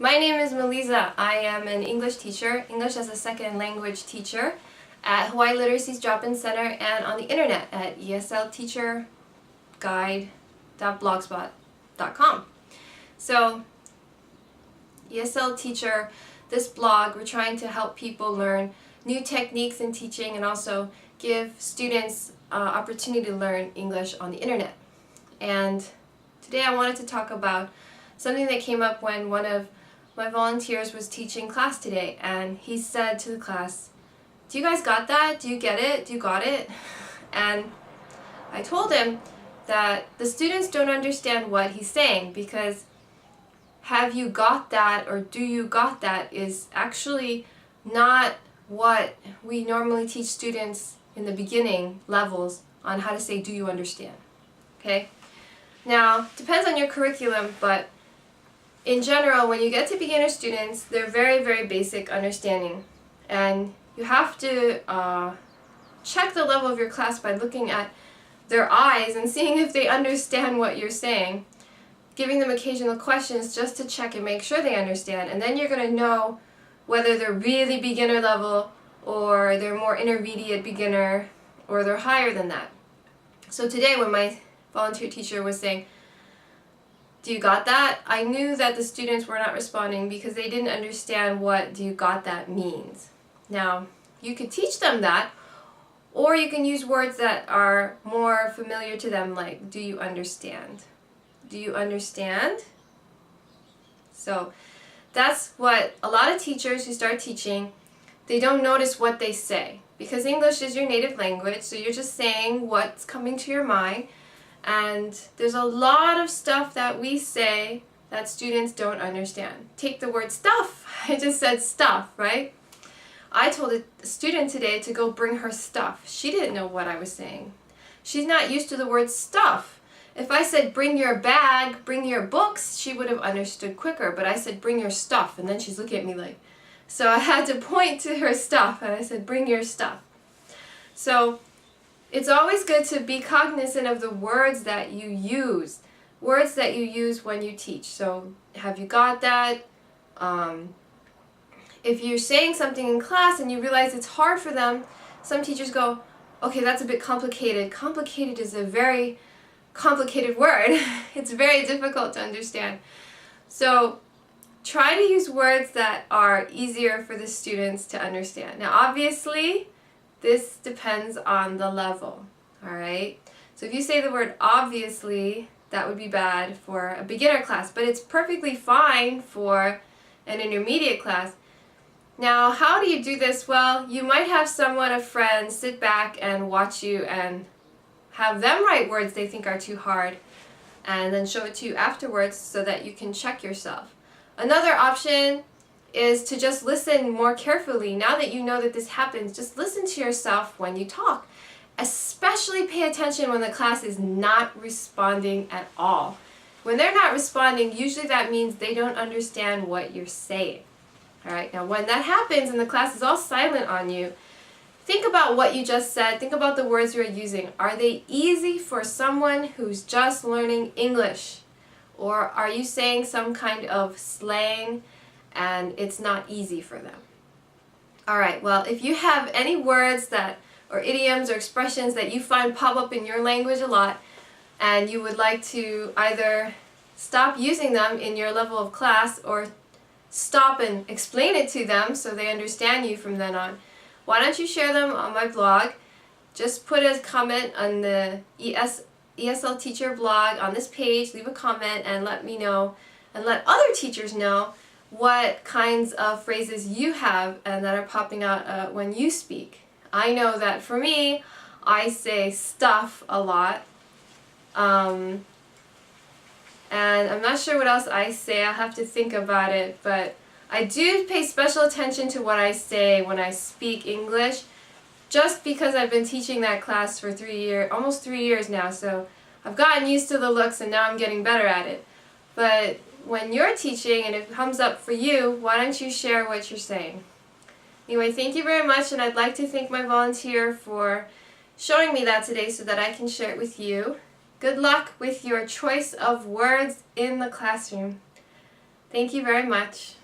My name is Meylysa. I am an English teacher, English as a second language teacher at Hawaii Literacy's Drop-In Center and on the internet at eslteacherguide.blogspot.com. So, ESL Teacher, this blog, we're trying to help people learn new techniques in teaching and also give students opportunity to learn English on the internet. And today I wanted to talk about something that came up when one of my volunteers was teaching class today, and he said to the class, "Do you guys got that? Do you get it? Do you got it?" And I told him that the students don't understand what he's saying, because have you got that or do you got that is actually not what we normally teach students in the beginning levels on how to say do you understand. Okay? Now, depends on your curriculum, but in general, when you get to beginner students, they're very, very basic understanding. And you have to check the level of your class by looking at their eyes and seeing if they understand what you're saying. Giving them occasional questions just to check and make sure they understand. And then you're going to know whether they're really beginner level or they're more intermediate beginner or they're higher than that. So today when my volunteer teacher was saying, "Do you got that?" I knew that the students were not responding because they didn't understand what "do you got that" means. Now, you could teach them that, or you can use words that are more familiar to them, like "do you understand?" Do you understand? So that's what a lot of teachers who start teaching, they don't notice what they say, because English is your native language, so you're just saying what's coming to your mind. And there's a lot of stuff that we say that students don't understand. Take the word stuff. I just said stuff, right? I told a student today to go bring her stuff. She didn't know what I was saying. She's not used to the word stuff. If I said bring your bag, bring your books, she would have understood quicker, but I said bring your stuff, and then she's looking at me like, so I had to point to her stuff and I said bring your stuff. So it's always good to be cognizant of the words that you use when you teach. So have you got that? If you're saying something in class and you realize it's hard for them, some teachers go, "Okay, that's a bit complicated." Complicated is a very complicated word. It's very difficult to understand. So try to use words that are easier for the students to understand. Now obviously, this depends on the level, alright? So if you say the word obviously, that would be bad for a beginner class, but it's perfectly fine for an intermediate class. Now, how do you do this? Well, you might have someone, a friend, sit back and watch you and have them write words they think are too hard and then show it to you afterwards so that you can check yourself. Another option is to just listen more carefully. Now that you know that this happens, just listen to yourself when you talk. Especially pay attention when the class is not responding at all. When they're not responding, usually that means they don't understand what you're saying. Alright, now when that happens and the class is all silent on you, think about what you just said. Think about the words you're using. Are they easy for someone who's just learning English? Or are you saying some kind of slang and it's not easy for them? Alright, well, if you have any words that, or idioms or expressions that you find pop up in your language a lot and you would like to either stop using them in your level of class or stop and explain it to them so they understand you from then on, why don't you share them on my blog? Just put a comment on the ESL Teacher blog on this page, leave a comment and let me know and let other teachers know what kinds of phrases you have and that are popping out when you speak. I know that for me, I say stuff a lot. And I'm not sure what else I say. I'll have to think about it, but I do pay special attention to what I say when I speak English, just because I've been teaching that class for almost 3 years now, so I've gotten used to the looks and now I'm getting better at it. But when you're teaching and it comes up for you, why don't you share what you're saying? Anyway, thank you very much, and I'd like to thank my volunteer for showing me that today so that I can share it with you. Good luck with your choice of words in the classroom. Thank you very much.